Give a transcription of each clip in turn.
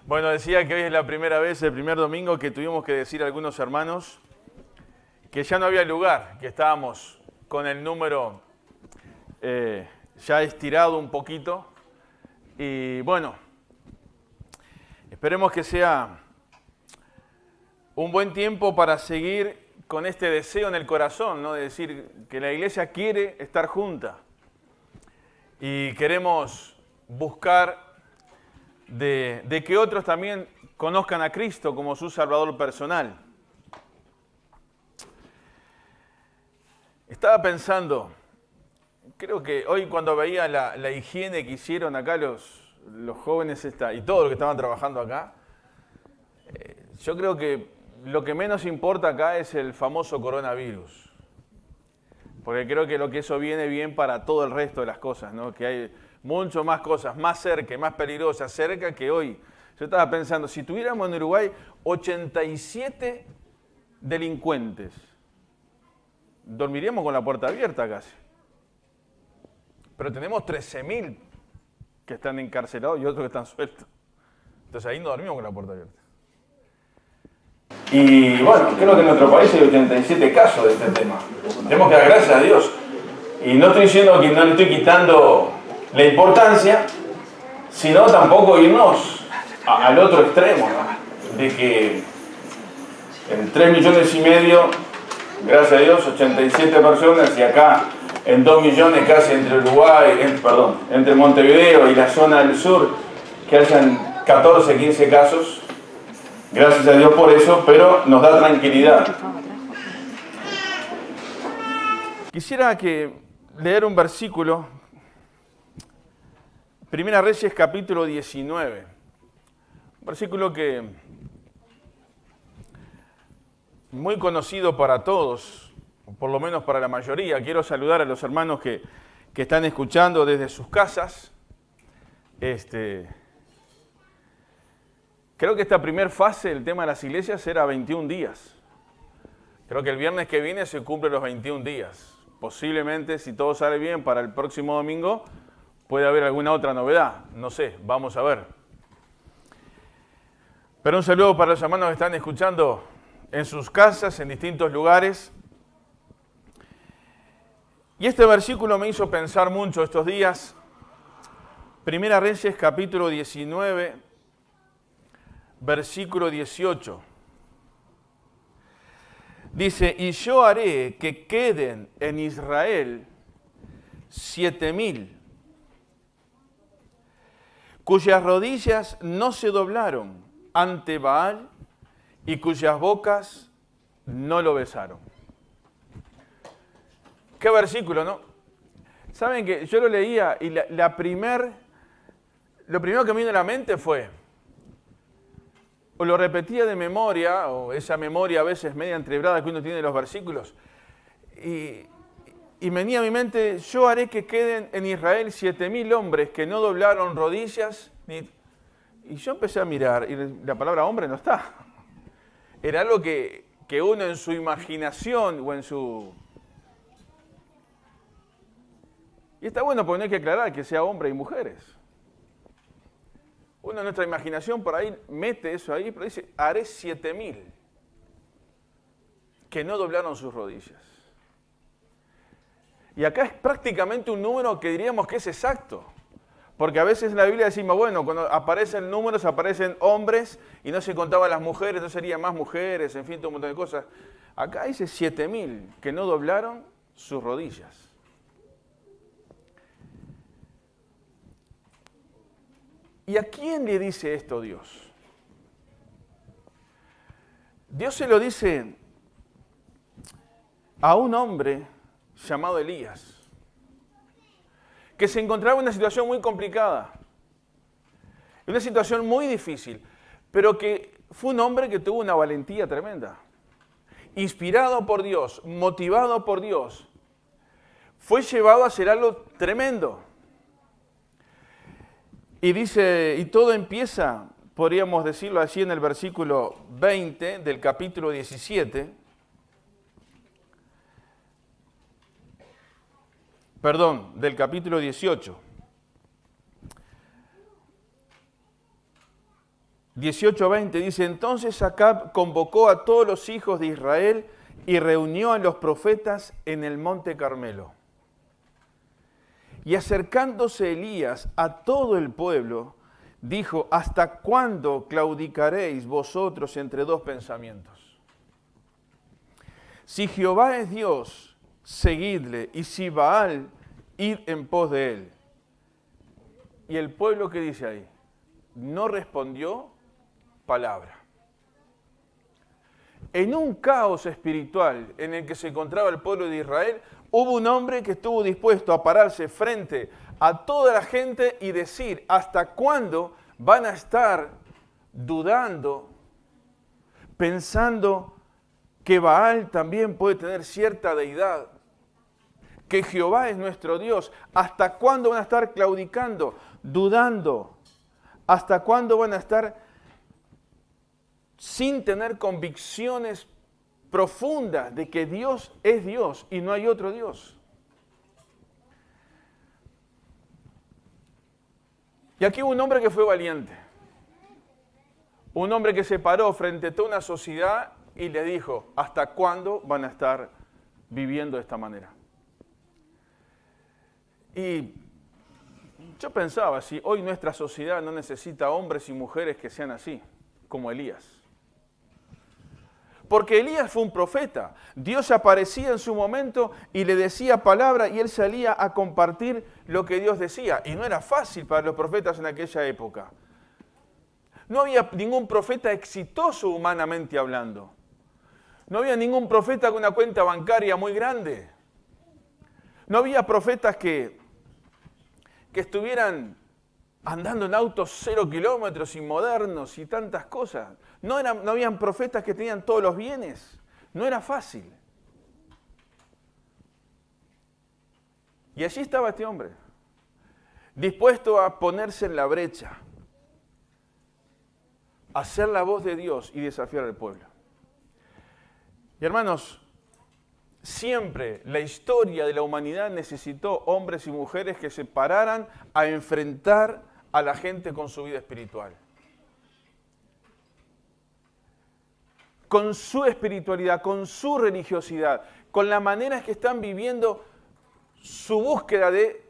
Bueno, decía que hoy es la primera vez, el primer domingo, que tuvimos que decir a algunos hermanos que ya no había lugar, que estábamos con el número ya estirado un poquito. Y bueno, esperemos que sea un buen tiempo para seguir con este deseo en el corazón, ¿no? De decir que la iglesia quiere estar junta y queremos buscar de que otros también conozcan a Cristo como su Salvador personal. Estaba pensando, creo que hoy cuando veía la higiene que hicieron acá los jóvenes y todos los que estaban trabajando acá, yo creo que lo que menos importa acá es el famoso coronavirus. Porque creo que lo que eso viene bien para todo el resto de las cosas, ¿no? Que hay mucho más cosas, más cerca, más peligrosas, cerca que hoy. Yo estaba pensando, si tuviéramos en Uruguay 87 delincuentes, dormiríamos con la puerta abierta casi. Pero tenemos 13.000 que están encarcelados y otros que están sueltos. Entonces ahí no dormimos con la puerta abierta. Y bueno, creo que en nuestro país hay 87 casos de este tema. Tenemos que dar gracias a Dios. Y no estoy diciendo que no le estoy quitando la importancia, sino tampoco irnos al otro extremo, ¿no? De que en 3,5 millones, gracias a Dios, 87 personas, y acá en 2 millones casi entre Uruguay, entre Montevideo y la zona del sur, que hayan 14, 15 casos. Gracias a Dios por eso, pero nos da tranquilidad. Quisiera leer un versículo, Primera Reyes capítulo 19, un versículo que muy conocido para todos, por lo menos para la mayoría. Quiero saludar a los hermanos que están escuchando desde sus casas. Creo que esta primera fase, el tema de las iglesias, era 21 días. Creo que el viernes que viene se cumplen los 21 días. Posiblemente, si todo sale bien, para el próximo domingo puede haber alguna otra novedad. No sé, vamos a ver. Pero un saludo para los hermanos que están escuchando en sus casas, en distintos lugares. Y este versículo me hizo pensar mucho estos días. Primera Reyes capítulo 19, versículo 18. Dice, y yo haré que queden en Israel 7,000, cuyas rodillas no se doblaron ante Baal y cuyas bocas no lo besaron. Qué versículo, ¿no? Saben que yo lo leía y lo primero que me vino a la mente fue, o lo repetía de memoria, o esa memoria a veces media entrebrada que uno tiene de los versículos, y me venía a mi mente, yo haré que queden en Israel 7,000 hombres que no doblaron rodillas, y yo empecé a mirar, y la palabra hombre no está. Era algo que uno en su imaginación o en su... Y está bueno porque no hay que aclarar que sea hombre y mujeres. Uno en nuestra imaginación por ahí mete eso ahí, pero dice, haré 7,000 que no doblaron sus rodillas. Y acá es prácticamente un número que diríamos que es exacto. Porque a veces en la Biblia decimos, bueno, cuando aparecen números aparecen hombres y no se contaban las mujeres, no serían más mujeres, en fin, todo un montón de cosas. Acá dice 7,000 que no doblaron sus rodillas. ¿Y a quién le dice esto Dios? Dios se lo dice a un hombre llamado Elías, que se encontraba en una situación muy complicada, una situación muy difícil, pero que fue un hombre que tuvo una valentía tremenda. Inspirado por Dios, motivado por Dios, fue llevado a hacer algo tremendo. Y dice, y todo empieza, podríamos decirlo así, en el versículo 20 del capítulo 17. Perdón, del capítulo 18. 18-20 dice, entonces Acab convocó a todos los hijos de Israel y reunió a los profetas en el monte Carmelo. Y acercándose Elías a todo el pueblo, dijo, ¿hasta cuándo claudicaréis vosotros entre dos pensamientos? Si Jehová es Dios, seguidle, y si Baal, id en pos de él. Y el pueblo, ¿qué dice ahí? No respondió palabra. En un caos espiritual en el que se encontraba el pueblo de Israel, hubo un hombre que estuvo dispuesto a pararse frente a toda la gente y decir, ¿hasta cuándo van a estar dudando, pensando que Baal también puede tener cierta deidad? Que Jehová es nuestro Dios. ¿Hasta cuándo van a estar claudicando, dudando? ¿Hasta cuándo van a estar sin tener convicciones profundas de que Dios es Dios y no hay otro Dios? Y aquí hubo un hombre que fue valiente. Un hombre que se paró frente a toda una sociedad y le dijo, ¿hasta cuándo van a estar viviendo de esta manera? Y yo pensaba, si hoy nuestra sociedad no necesita hombres y mujeres que sean así, como Elías. Porque Elías fue un profeta. Dios aparecía en su momento y le decía palabra y él salía a compartir lo que Dios decía. Y no era fácil para los profetas en aquella época. No había ningún profeta exitoso humanamente hablando. No había ningún profeta con una cuenta bancaria muy grande. No había profetas que estuvieran andando en autos 0 kilómetros y modernos y tantas cosas. No habían profetas que tenían todos los bienes. No era fácil. Y allí estaba este hombre, dispuesto a ponerse en la brecha, a ser la voz de Dios y desafiar al pueblo. Y hermanos, siempre la historia de la humanidad necesitó hombres y mujeres que se pararan a enfrentar a la gente con su vida espiritual. Con su espiritualidad, con su religiosidad, con la manera en que están viviendo su búsqueda de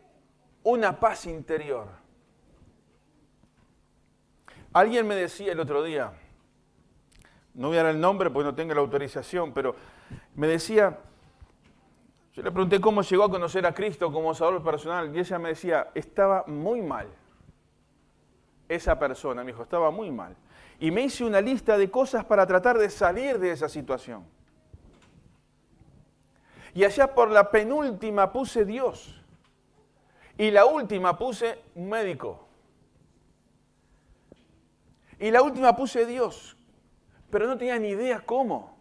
una paz interior. Alguien me decía el otro día, no voy a dar el nombre porque no tengo la autorización, pero me decía, yo le pregunté cómo llegó a conocer a Cristo como Salvador personal y ella me decía, estaba muy mal. Esa persona, me dijo, estaba muy mal. Y me hice una lista de cosas para tratar de salir de esa situación. Y allá por la penúltima puse Dios. Y la última puse un médico. Y la última puse Dios. Pero no tenía ni idea cómo,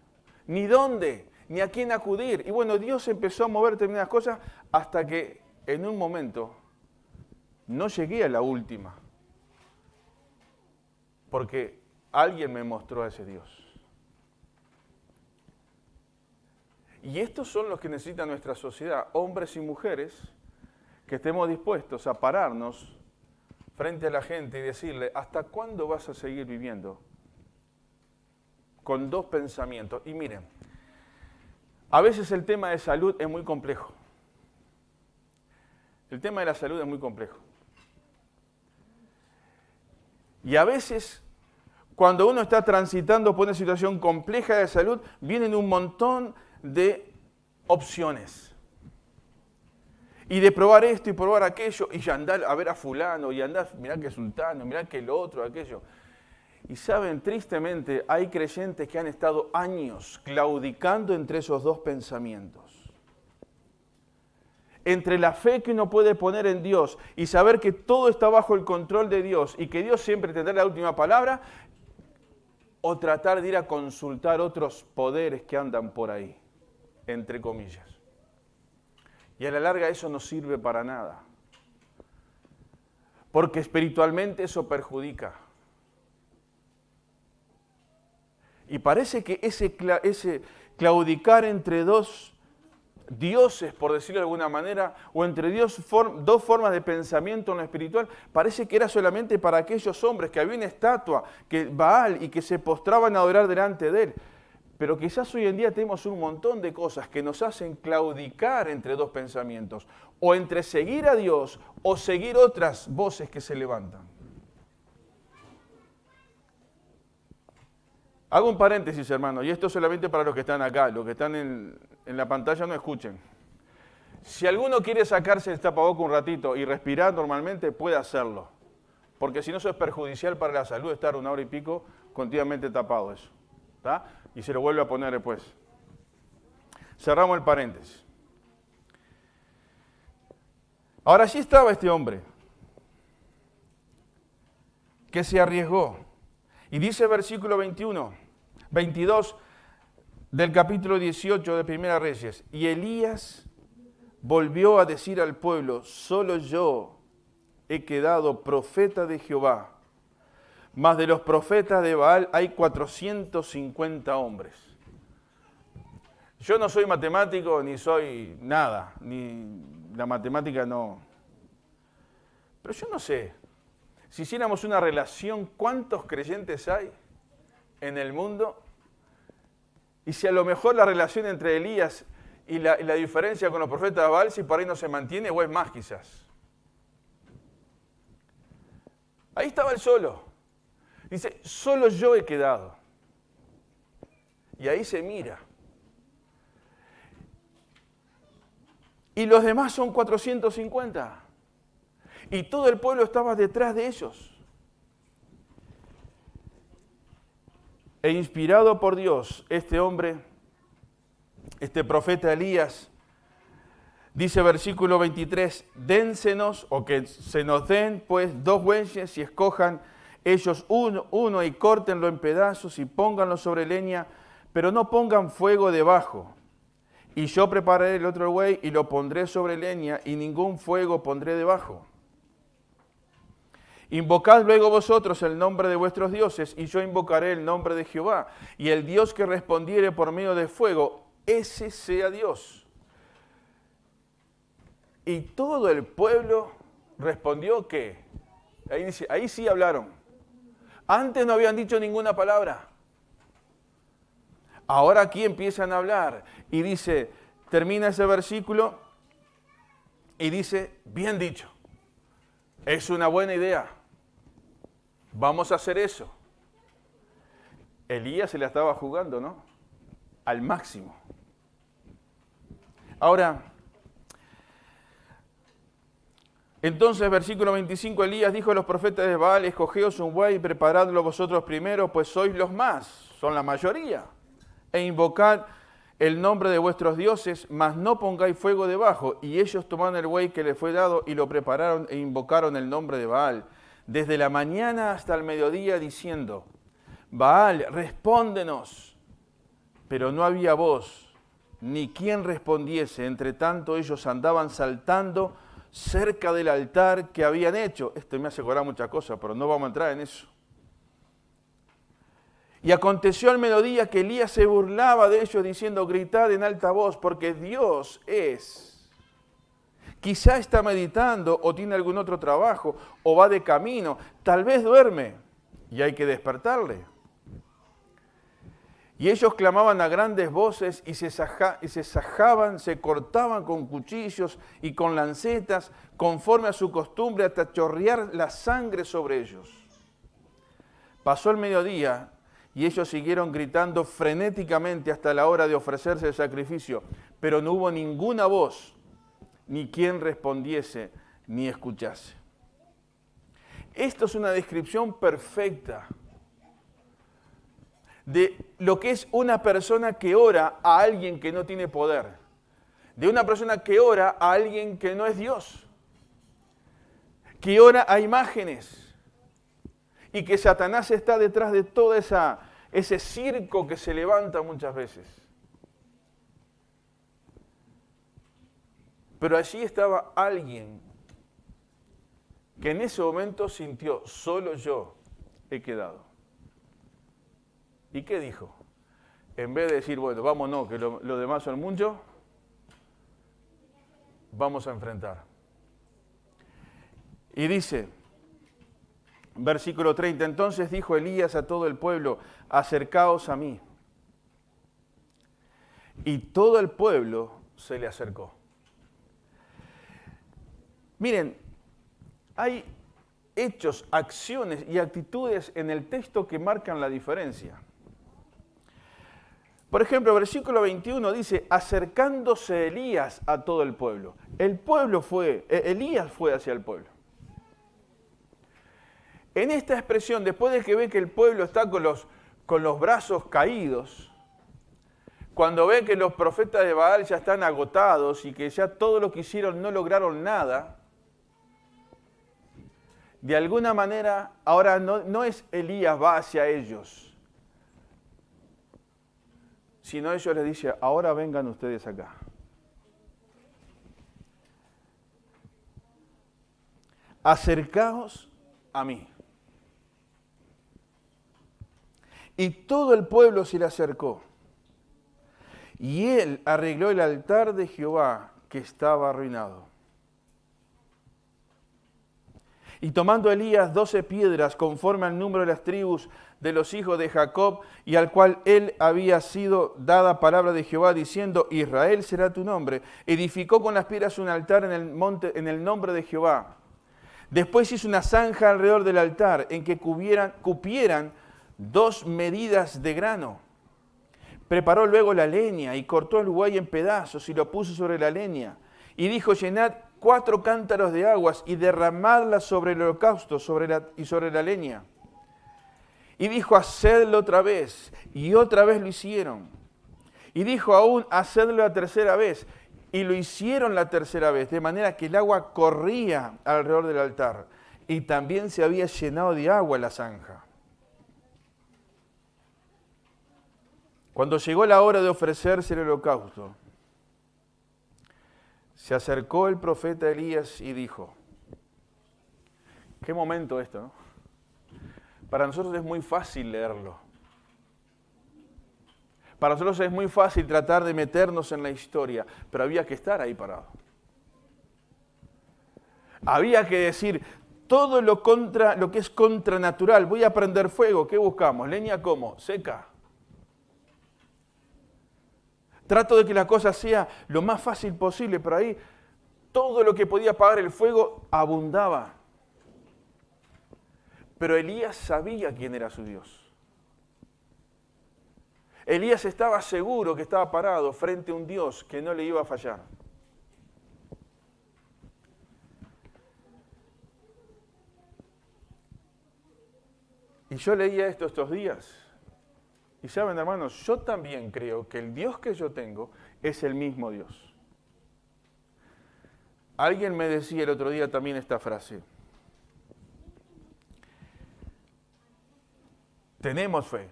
ni dónde, ni a quién acudir. Y bueno, Dios empezó a mover determinadas cosas hasta que en un momento no llegué a la última. Porque alguien me mostró a ese Dios. Y estos son los que necesita nuestra sociedad, hombres y mujeres, que estemos dispuestos a pararnos frente a la gente y decirle, ¿hasta cuándo vas a seguir viviendo con dos pensamientos? Y miren, a veces el tema de salud es muy complejo. El tema de la salud es muy complejo. Y a veces, cuando uno está transitando por una situación compleja de salud, vienen un montón de opciones. Y de probar esto y probar aquello, y andar a ver a fulano, y andar, mirá que sultano, mirá que el otro, aquello. Y saben, tristemente, hay creyentes que han estado años claudicando entre esos dos pensamientos. Entre la fe que uno puede poner en Dios y saber que todo está bajo el control de Dios y que Dios siempre tendrá la última palabra, o tratar de ir a consultar otros poderes que andan por ahí, entre comillas. Y a la larga eso no sirve para nada. Porque espiritualmente eso perjudica. Y parece que ese claudicar entre dos dioses, por decirlo de alguna manera, o entre dos formas de pensamiento en lo espiritual, parece que era solamente para aquellos hombres, que había una estatua, que Baal, y que se postraban a adorar delante de él. Pero quizás hoy en día tenemos un montón de cosas que nos hacen claudicar entre dos pensamientos, o entre seguir a Dios o seguir otras voces que se levantan. Hago un paréntesis, hermano, y esto solamente para los que están acá, los que están en la pantalla no escuchen. Si alguno quiere sacarse el tapabocas un ratito y respirar normalmente, puede hacerlo. Porque si no, eso es perjudicial para la salud, estar 1 hora y pico continuamente tapado eso. ¿Está? Y se lo vuelve a poner después. Cerramos el paréntesis. Ahora sí estaba este hombre que se arriesgó. Y dice versículo 22 del capítulo 18 de Primera Reyes. Y Elías volvió a decir al pueblo, solo yo he quedado profeta de Jehová, mas de los profetas de Baal hay 450 hombres. Yo no soy matemático ni soy nada, ni la matemática no. Pero yo no sé, si hiciéramos una relación, ¿cuántos creyentes hay en el mundo? Y si a lo mejor la relación entre Elías y la diferencia con los profetas de Baal, si por ahí no se mantiene, o es más quizás. Ahí estaba él solo. Dice, solo yo he quedado. Y ahí se mira. Y los demás son 450. Y todo el pueblo estaba detrás de ellos. E inspirado por Dios, este hombre, este profeta Elías, dice versículo 23, dénsenos, o que se nos den, pues, 2 bueyes y escojan ellos uno y córtenlo en pedazos y pónganlo sobre leña, pero no pongan fuego debajo. Y yo prepararé el otro buey y lo pondré sobre leña y ningún fuego pondré debajo. Invocad luego vosotros el nombre de vuestros dioses y yo invocaré el nombre de Jehová. Y el Dios que respondiere por medio de fuego, ese sea Dios. Y todo el pueblo respondió que, ahí sí hablaron. Antes no habían dicho ninguna palabra. Ahora aquí empiezan a hablar. Y dice, termina ese versículo y dice, bien dicho. Es una buena idea. Vamos a hacer eso. Elías se la estaba jugando, ¿no? Al máximo. Ahora, entonces, versículo 25, Elías dijo a los profetas de Baal, escogeos un buey y preparadlo vosotros primero, pues sois los más, son la mayoría. E invocad el nombre de vuestros dioses, mas no pongáis fuego debajo. Y ellos tomaron el buey que les fue dado y lo prepararon e invocaron el nombre de Baal. Desde la mañana hasta el mediodía diciendo, Baal, respóndenos. Pero no había voz, ni quien respondiese. Entre tanto ellos andaban saltando cerca del altar que habían hecho. Esto me hace acordar muchas cosas, pero no vamos a entrar en eso. Y aconteció al mediodía que Elías se burlaba de ellos diciendo, gritad en alta voz, porque Dios es. Quizá está meditando o tiene algún otro trabajo o va de camino, tal vez duerme y hay que despertarle. Y ellos clamaban a grandes voces y se sajaban, se cortaban con cuchillos y con lancetas, conforme a su costumbre, hasta chorrear la sangre sobre ellos. Pasó el mediodía y ellos siguieron gritando frenéticamente hasta la hora de ofrecerse el sacrificio, pero no hubo ninguna voz, ni quien respondiese, ni escuchase. Esto es una descripción perfecta de lo que es una persona que ora a alguien que no tiene poder, de una persona que ora a alguien que no es Dios, que ora a imágenes y que Satanás está detrás de todo ese circo que se levanta muchas veces. Pero allí estaba alguien que en ese momento sintió, solo yo he quedado. ¿Y qué dijo? En vez de decir, bueno, vámonos, que lo demás son muchos, vamos a enfrentar. Y dice, versículo 30, entonces dijo Elías a todo el pueblo, acercaos a mí. Y todo el pueblo se le acercó. Miren, hay hechos, acciones y actitudes en el texto que marcan la diferencia. Por ejemplo, versículo 21 dice, acercándose Elías a todo el pueblo. Elías fue hacia el pueblo. En esta expresión, después de que ve que el pueblo está con los brazos caídos, cuando ve que los profetas de Baal ya están agotados y que ya todo lo que hicieron no lograron nada, de alguna manera, ahora no es Elías va hacia ellos, sino ellos les dice, ahora vengan ustedes acá. Acercaos a mí. Y todo el pueblo se le acercó. Y él arregló el altar de Jehová que estaba arruinado. Y tomando Elías 12 piedras conforme al número de las tribus de los hijos de Jacob, y al cual él había sido dada palabra de Jehová, diciendo, Israel será tu nombre, edificó con las piedras un altar en el monte, en el nombre de Jehová. Después hizo una zanja alrededor del altar, en que cupieran 2 medidas de grano. Preparó luego la leña, y cortó el buey en pedazos, y lo puso sobre la leña. Y dijo, llenad 4 cántaros de aguas, y derramadlas sobre el holocausto y sobre la leña. Y dijo, hacedlo otra vez, y otra vez lo hicieron. Y dijo aún, hacedlo la tercera vez, y lo hicieron la tercera vez, de manera que el agua corría alrededor del altar, y también se había llenado de agua la zanja. Cuando llegó la hora de ofrecerse el holocausto, se acercó el profeta Elías y dijo, qué momento esto, ¿no? Para nosotros es muy fácil leerlo. Para nosotros es muy fácil tratar de meternos en la historia, pero había que estar ahí parado. Había que decir, todo lo que es contranatural, voy a prender fuego, ¿qué buscamos? ¿Leña cómo? Seca. Trato de que la cosa sea lo más fácil posible, pero ahí todo lo que podía apagar el fuego abundaba. Pero Elías sabía quién era su Dios. Elías estaba seguro que estaba parado frente a un Dios que no le iba a fallar. Y yo leía esto estos días. Y saben, hermanos, yo también creo que el Dios que yo tengo es el mismo Dios. Alguien me decía el otro día también esta frase. Tenemos fe,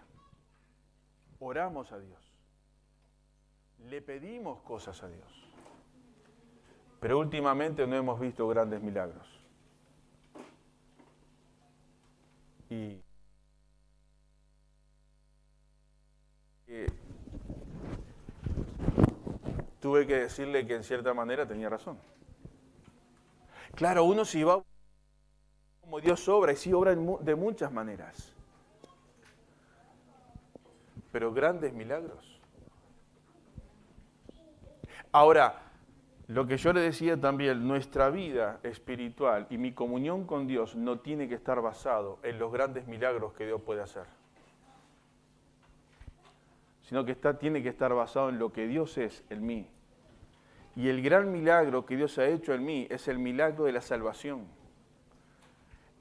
oramos a Dios, le pedimos cosas a Dios, pero últimamente no hemos visto grandes milagros. Y tuve que decirle que en cierta manera tenía razón. Claro, uno si va como Dios obra, y sí obra de muchas maneras. Pero grandes milagros. Ahora, lo que yo le decía también, nuestra vida espiritual y mi comunión con Dios no tiene que estar basado en los grandes milagros que Dios puede hacer, sino que tiene que estar basado en lo que Dios es en mí. Y el gran milagro que Dios ha hecho en mí es el milagro de la salvación.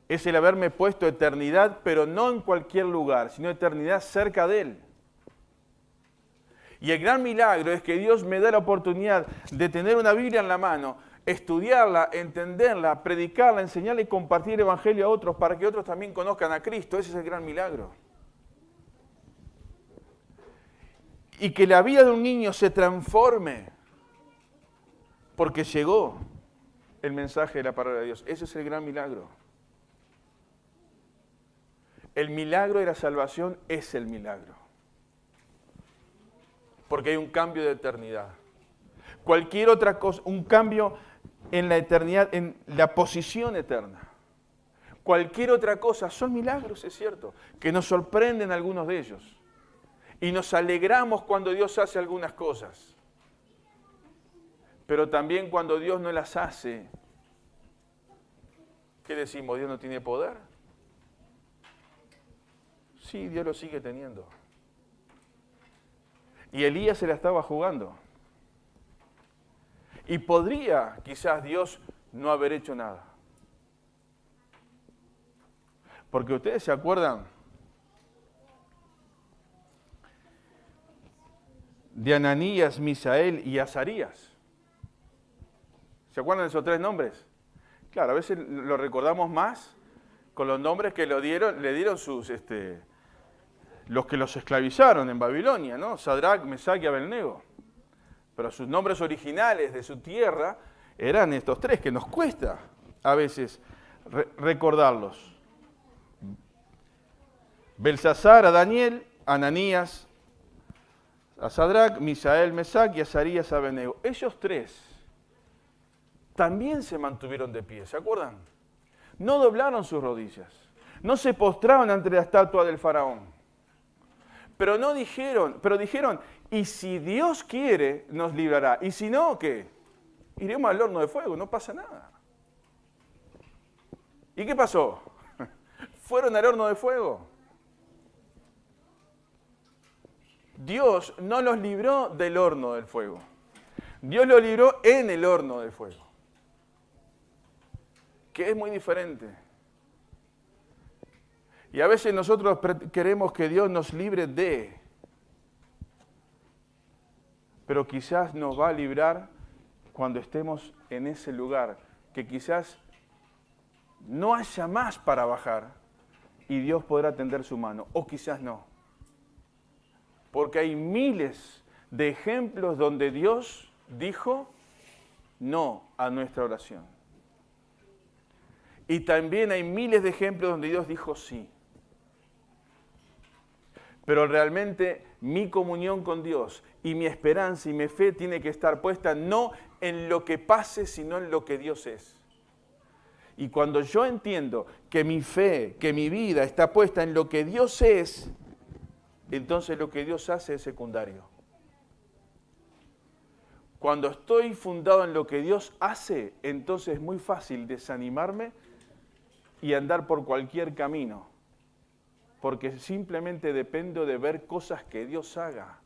Es el haberme puesto eternidad, pero no en cualquier lugar, sino eternidad cerca de Él. Y el gran milagro es que Dios me da la oportunidad de tener una Biblia en la mano, estudiarla, entenderla, predicarla, enseñarla y compartir el Evangelio a otros para que otros también conozcan a Cristo. Ese es el gran milagro. Y que la vida de un niño se transforme porque llegó el mensaje de la palabra de Dios. Ese es el gran milagro. El milagro de la salvación es el milagro. Porque hay un cambio de eternidad. cualquier otra cosa, un cambio en la eternidad, en la posición eterna. Cualquier otra cosa, son milagros, es cierto, que nos sorprenden algunos de ellos. Y nos alegramos cuando Dios hace algunas cosas. Pero también cuando Dios no las hace, ¿qué decimos? ¿Dios no tiene poder? Sí, Dios lo sigue teniendo. Y Elías se la estaba jugando. Y podría quizás Dios no haber hecho nada. Porque ustedes se acuerdan de Ananías, Misael y Azarías. ¿Se acuerdan de esos tres nombres? Claro, a veces lo recordamos más con los nombres que le dieron sus, los que los esclavizaron en Babilonia, ¿no? Sadrac, Mesac y Abednego. Pero sus nombres originales de su tierra eran estos tres, que nos cuesta a veces recordarlos. Belsasar, a Daniel, Ananías, a Sadrac, Misael, Mesac y Azarías, Abednego. Ellos tres también se mantuvieron de pie, ¿se acuerdan? No doblaron sus rodillas, no se postraron ante la estatua del faraón. Pero dijeron, y si Dios quiere, nos librará. Y si no, ¿qué? Iremos al horno de fuego, no pasa nada. ¿Y qué pasó? Fueron al horno de fuego. Dios no los libró del horno del fuego. Dios los libró en el horno del fuego. Que es muy diferente. Y a veces nosotros queremos que Dios nos libre de, pero quizás nos va a librar cuando estemos en ese lugar, que quizás no haya más para bajar y Dios podrá tender su mano, o quizás no. Porque hay miles de ejemplos donde Dios dijo no a nuestra oración. Y también hay miles de ejemplos donde Dios dijo sí. Pero realmente mi comunión con Dios y mi esperanza y mi fe tiene que estar puesta no en lo que pase, sino en lo que Dios es. Y cuando yo entiendo que mi fe, que mi vida está puesta en lo que Dios es, entonces lo que Dios hace es secundario. Cuando estoy fundado en lo que Dios hace, entonces es muy fácil desanimarme y andar por cualquier camino. Porque simplemente dependo de ver cosas que Dios haga.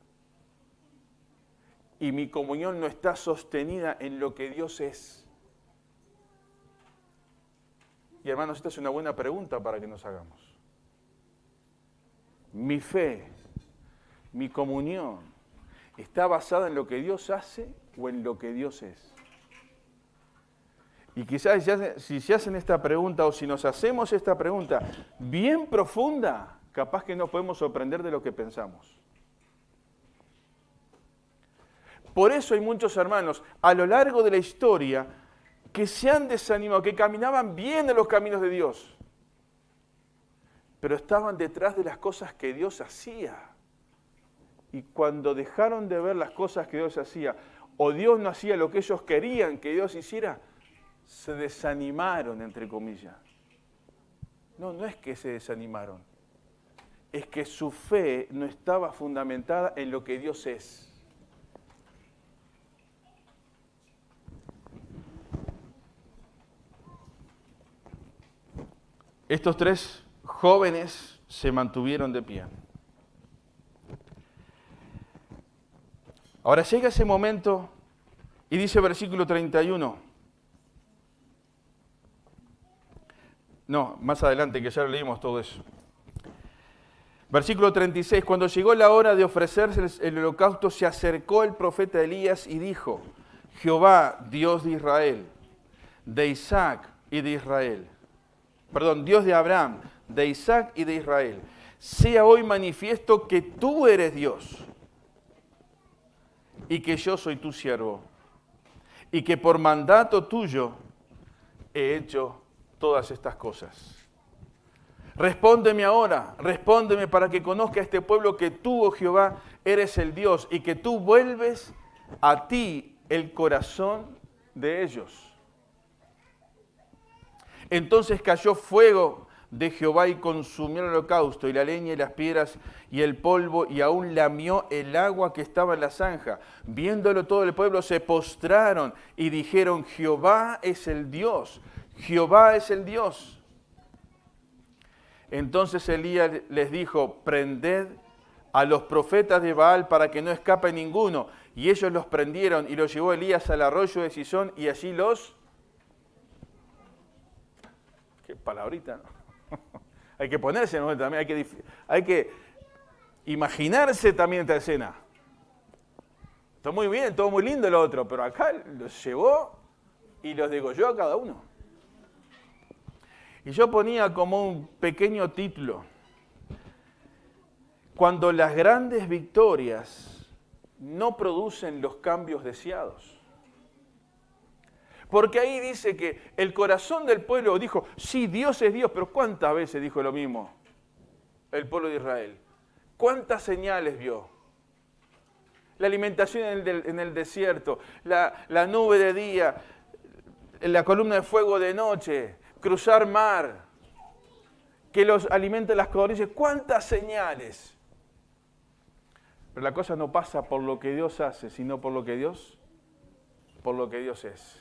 Y mi comunión no está sostenida en lo que Dios es. Y hermanos, esta es una buena pregunta para que nos hagamos. Mi fe, mi comunión, ¿está basada en lo que Dios hace o en lo que Dios es? Y quizás si se hacen esta pregunta o si nos hacemos esta pregunta bien profunda, capaz que nos podemos sorprender de lo que pensamos. Por eso hay muchos hermanos a lo largo de la historia que se han desanimado, que caminaban bien en los caminos de Dios, pero estaban detrás de las cosas que Dios hacía. Y cuando dejaron de ver las cosas que Dios hacía, o Dios no hacía lo que ellos querían que Dios hiciera, se desanimaron, entre comillas. No es que se desanimaron. Es que su fe no estaba fundamentada en lo que Dios es. Estos tres jóvenes se mantuvieron de pie. Ahora llega ese momento y dice versículo 31. No, más adelante, que ya lo leímos todo eso. Versículo 36. Cuando llegó la hora de ofrecerse el holocausto, se acercó el profeta Elías y dijo: Jehová, Dios de Israel, de Isaac y de Israel. Perdón, Dios de Abraham, de Isaac y de Israel. Sea hoy manifiesto que tú eres Dios y que yo soy tu siervo y que por mandato tuyo he hecho todas estas cosas. Respóndeme ahora, respóndeme para que conozca este pueblo que tú, oh Jehová, eres el Dios y que tú vuelves a ti el corazón de ellos. Entonces cayó fuego de Jehová y consumió el holocausto, y la leña y las piedras y el polvo, y aún lamió el agua que estaba en la zanja. Viéndolo todo el pueblo se postraron y dijeron: Jehová es el Dios, Jehová es el Dios. Entonces Elías les dijo: prended a los profetas de Baal para que no escape ninguno. Y ellos los prendieron, y los llevó Elías al arroyo de Cisón, y allí los... Qué palabrita, ¿no? Hay que ponerse, ¿no? También hay que imaginarse también esta escena. Está muy bien, todo muy lindo lo otro, pero acá los llevó y los degolló a cada uno. Y yo ponía como un pequeño título: cuando las grandes victorias no producen los cambios deseados. Porque ahí dice que el corazón del pueblo dijo: sí, Dios es Dios, pero ¿cuántas veces dijo lo mismo el pueblo de Israel? ¿Cuántas señales vio? La alimentación en el desierto, la nube de día, la columna de fuego de noche, cruzar mar, que los alimenta las codornices. ¿Cuántas señales? Pero la cosa no pasa por lo que Dios hace, sino por lo que Dios es.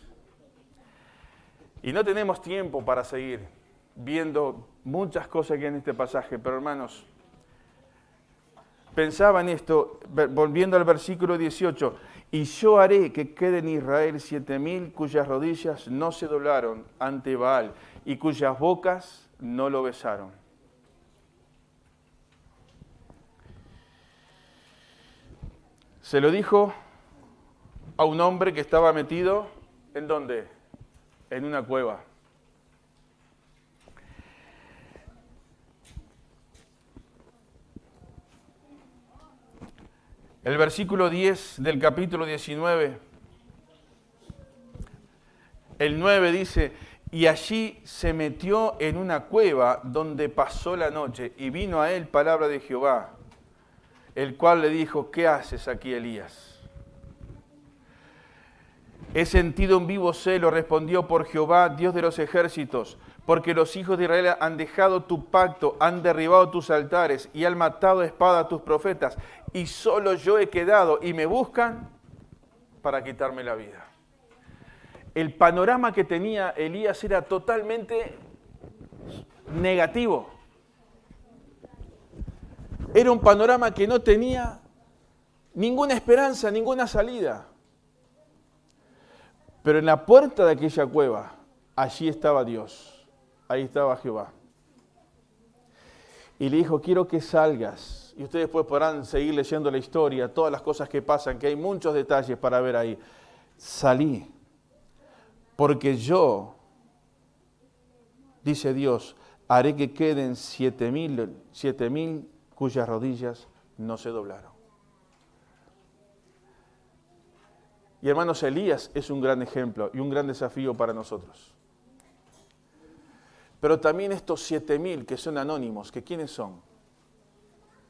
Y no tenemos tiempo para seguir viendo muchas cosas que hay en este pasaje, pero hermanos, pensaba en esto, volviendo al versículo 18, y yo haré que quede en Israel 7,000 cuyas rodillas no se doblaron ante Baal y cuyas bocas no lo besaron. Se lo dijo a un hombre que estaba metido, ¿en dónde? En una cueva. El versículo 10 del capítulo 19, el 9 dice: y allí se metió en una cueva donde pasó la noche, y vino a él palabra de Jehová, el cual le dijo: ¿qué haces aquí, Elías? He sentido un vivo celo, respondió, por Jehová, Dios de los ejércitos, porque los hijos de Israel han dejado tu pacto, han derribado tus altares y han matado a espada a tus profetas, y solo yo he quedado, y me buscan para quitarme la vida. El panorama que tenía Elías era totalmente negativo. Era un panorama que no tenía ninguna esperanza, ninguna salida. Pero en la puerta de aquella cueva, allí estaba Dios, ahí estaba Jehová. Y le dijo: quiero que salgas. Y ustedes después podrán seguir leyendo la historia, todas las cosas que pasan, que hay muchos detalles para ver ahí. Salí, porque yo, dice Dios, haré que queden 7,000 cuyas rodillas no se doblaron. Y hermanos, Elías es un gran ejemplo y un gran desafío para nosotros. Pero también estos 7,000 que son anónimos, que ¿quiénes son?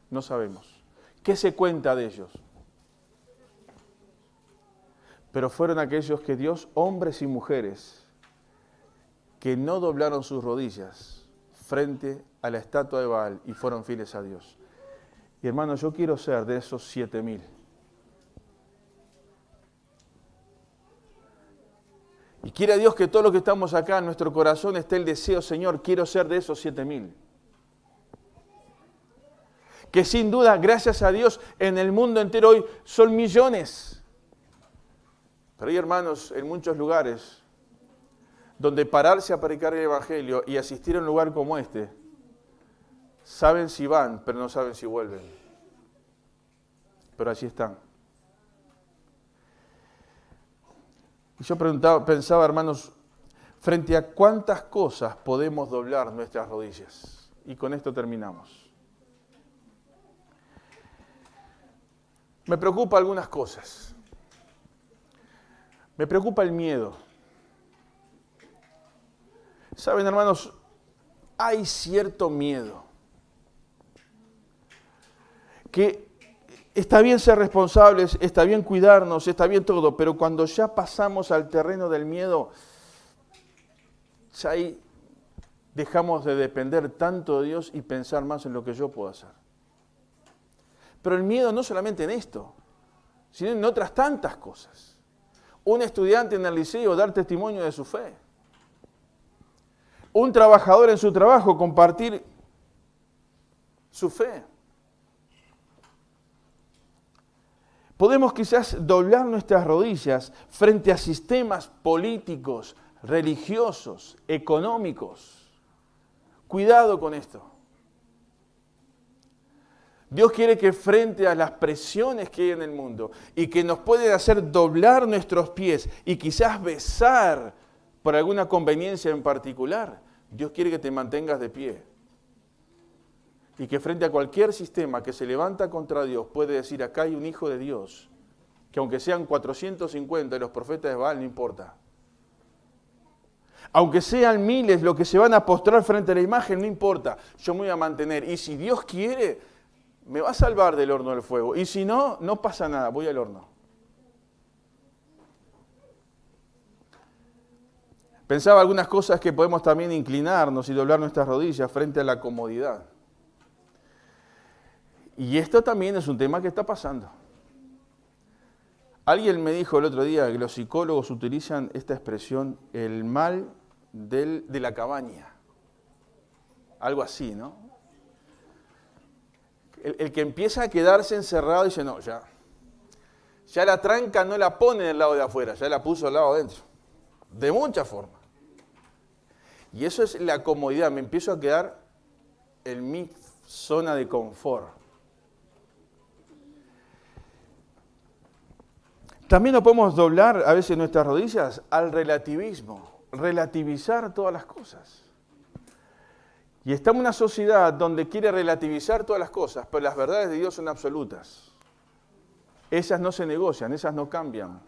No sabemos. ¿Qué se cuenta de ellos? Pero fueron aquellos que Dios, hombres y mujeres, que no doblaron sus rodillas frente a la estatua de Baal y fueron fieles a Dios. Y hermanos, yo quiero ser de esos 7,000. Y quiera Dios que todos los que estamos acá, en nuestro corazón esté el deseo: Señor, quiero ser de esos 7,000. Que sin duda, gracias a Dios, en el mundo entero hoy son millones. Pero hay hermanos en muchos lugares donde pararse a predicar el Evangelio y asistir a un lugar como este, saben si van, pero no saben si vuelven. Pero allí están. Y yo pensaba, hermanos, frente a cuántas cosas podemos doblar nuestras rodillas. Y con esto terminamos. Me preocupa algunas cosas. Me preocupa el miedo. Saben, hermanos, hay cierto miedo que Está bien ser responsables, está bien cuidarnos, está bien todo, pero cuando ya pasamos al terreno del miedo, ya ahí dejamos de depender tanto de Dios y pensar más en lo que yo puedo hacer. Pero el miedo no solamente en esto, sino en otras tantas cosas. Un estudiante en el liceo dar testimonio de su fe. Un trabajador en su trabajo compartir su fe. Podemos quizás doblar nuestras rodillas frente a sistemas políticos, religiosos, económicos. Cuidado con esto. Dios quiere que frente a las presiones que hay en el mundo y que nos pueden hacer doblar nuestros pies y quizás besar por alguna conveniencia en particular, Dios quiere que te mantengas de pie. Y que frente a cualquier sistema que se levanta contra Dios puede decir, acá hay un hijo de Dios, que aunque sean 450 de los profetas de Baal, no importa. Aunque sean miles los que se van a postrar frente a la imagen, no importa, yo me voy a mantener. Y si Dios quiere, me va a salvar del horno del fuego. Y si no, no pasa nada, voy al horno. Pensaba algunas cosas que podemos también inclinarnos y doblar nuestras rodillas frente a la comodidad. Y esto también es un tema que está pasando. Alguien me dijo el otro día que los psicólogos utilizan esta expresión, el mal de la cabaña. Algo así, ¿no? El que empieza a quedarse encerrado dice, no, ya la tranca no la pone del lado de afuera, ya la puso al lado adentro. De muchas formas. Y eso es la comodidad, me empiezo a quedar en mi zona de confort. También nos podemos doblar a veces nuestras rodillas al relativismo, relativizar todas las cosas. Y estamos en una sociedad donde quiere relativizar todas las cosas, pero las verdades de Dios son absolutas. Esas no se negocian, esas no cambian.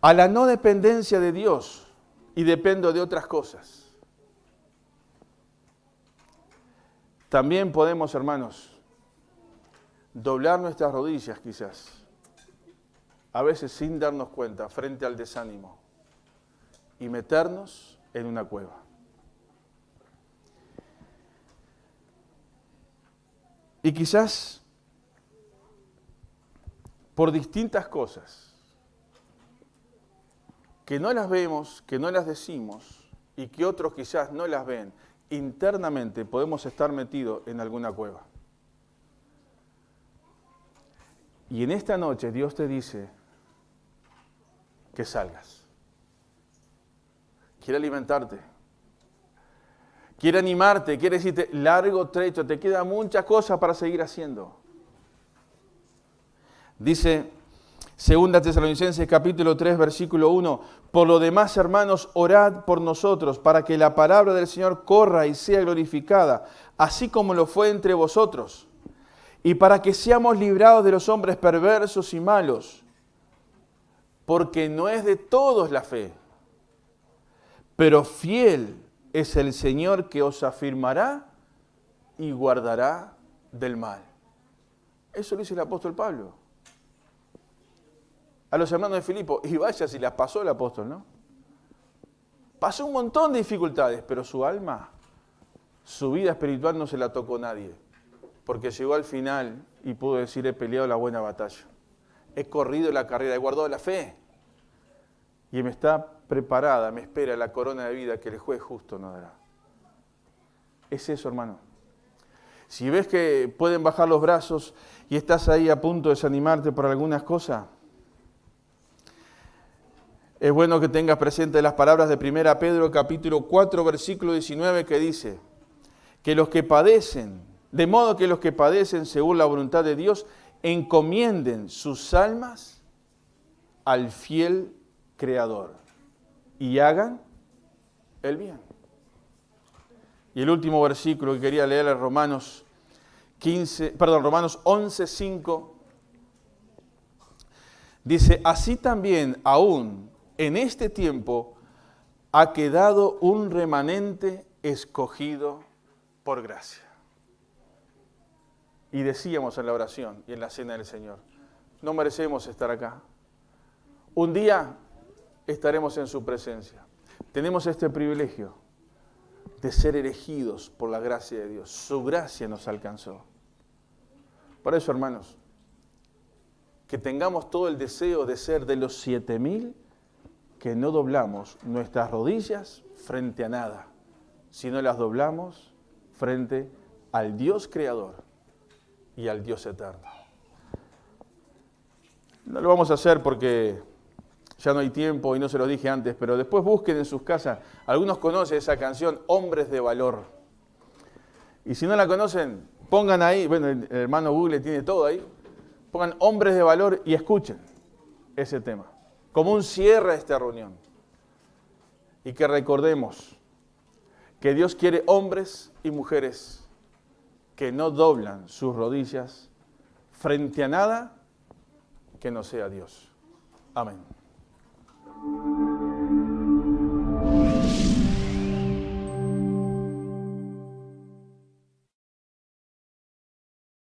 A la no dependencia de Dios y dependo de otras cosas. También podemos, hermanos, doblar nuestras rodillas quizás, a veces sin darnos cuenta, frente al desánimo, y meternos en una cueva. Y quizás, por distintas cosas, que no las vemos, que no las decimos, y que otros quizás no las ven, internamente podemos estar metidos en alguna cueva. Y en esta noche Dios te dice que salgas. Quiere alimentarte. Quiere animarte, quiere decirte, largo trecho, te queda muchas cosas para seguir haciendo. Dice 2 Tesalonicenses capítulo 3, versículo 1, por lo demás, hermanos, orad por nosotros, para que la palabra del Señor corra y sea glorificada, así como lo fue entre vosotros. Y para que seamos librados de los hombres perversos y malos, porque no es de todos la fe, pero fiel es el Señor que os afirmará y guardará del mal. Eso lo dice el apóstol Pablo a los hermanos de Filipo, y vaya si las pasó el apóstol, ¿no? Pasó un montón de dificultades, pero su alma, su vida espiritual no se la tocó nadie. Porque llegó al final y pudo decir, he peleado la buena batalla. He corrido la carrera, he guardado la fe. Y me está preparada, me espera la corona de vida que el juez justo nos dará. Es eso, hermano. Si ves que pueden bajar los brazos y estás ahí a punto de desanimarte por algunas cosas, es bueno que tengas presente las palabras de 1 Pedro capítulo 4, versículo 19, que dice que los que padecen, de modo que los que padecen según la voluntad de Dios, encomienden sus almas al fiel Creador y hagan el bien. Y el último versículo que quería leer es Romanos 11, 5. Dice, así también aún en este tiempo ha quedado un remanente escogido por gracia. Y decíamos en la oración y en la cena del Señor, no merecemos estar acá. Un día estaremos en su presencia. Tenemos este privilegio de ser elegidos por la gracia de Dios. Su gracia nos alcanzó. Por eso, hermanos, que tengamos todo el deseo de ser de los 7,000 que no doblamos nuestras rodillas frente a nada, sino las doblamos frente al Dios creador y al Dios eterno. No lo vamos a hacer porque ya no hay tiempo y no se lo dije antes, pero después busquen en sus casas. Algunos conocen esa canción, Hombres de Valor. Y si no la conocen, pongan ahí, bueno, el hermano Google tiene todo ahí, pongan Hombres de Valor y escuchen ese tema, como un cierre a esta reunión. Y que recordemos que Dios quiere hombres y mujeres que no doblan sus rodillas frente a nada que no sea Dios. Amén.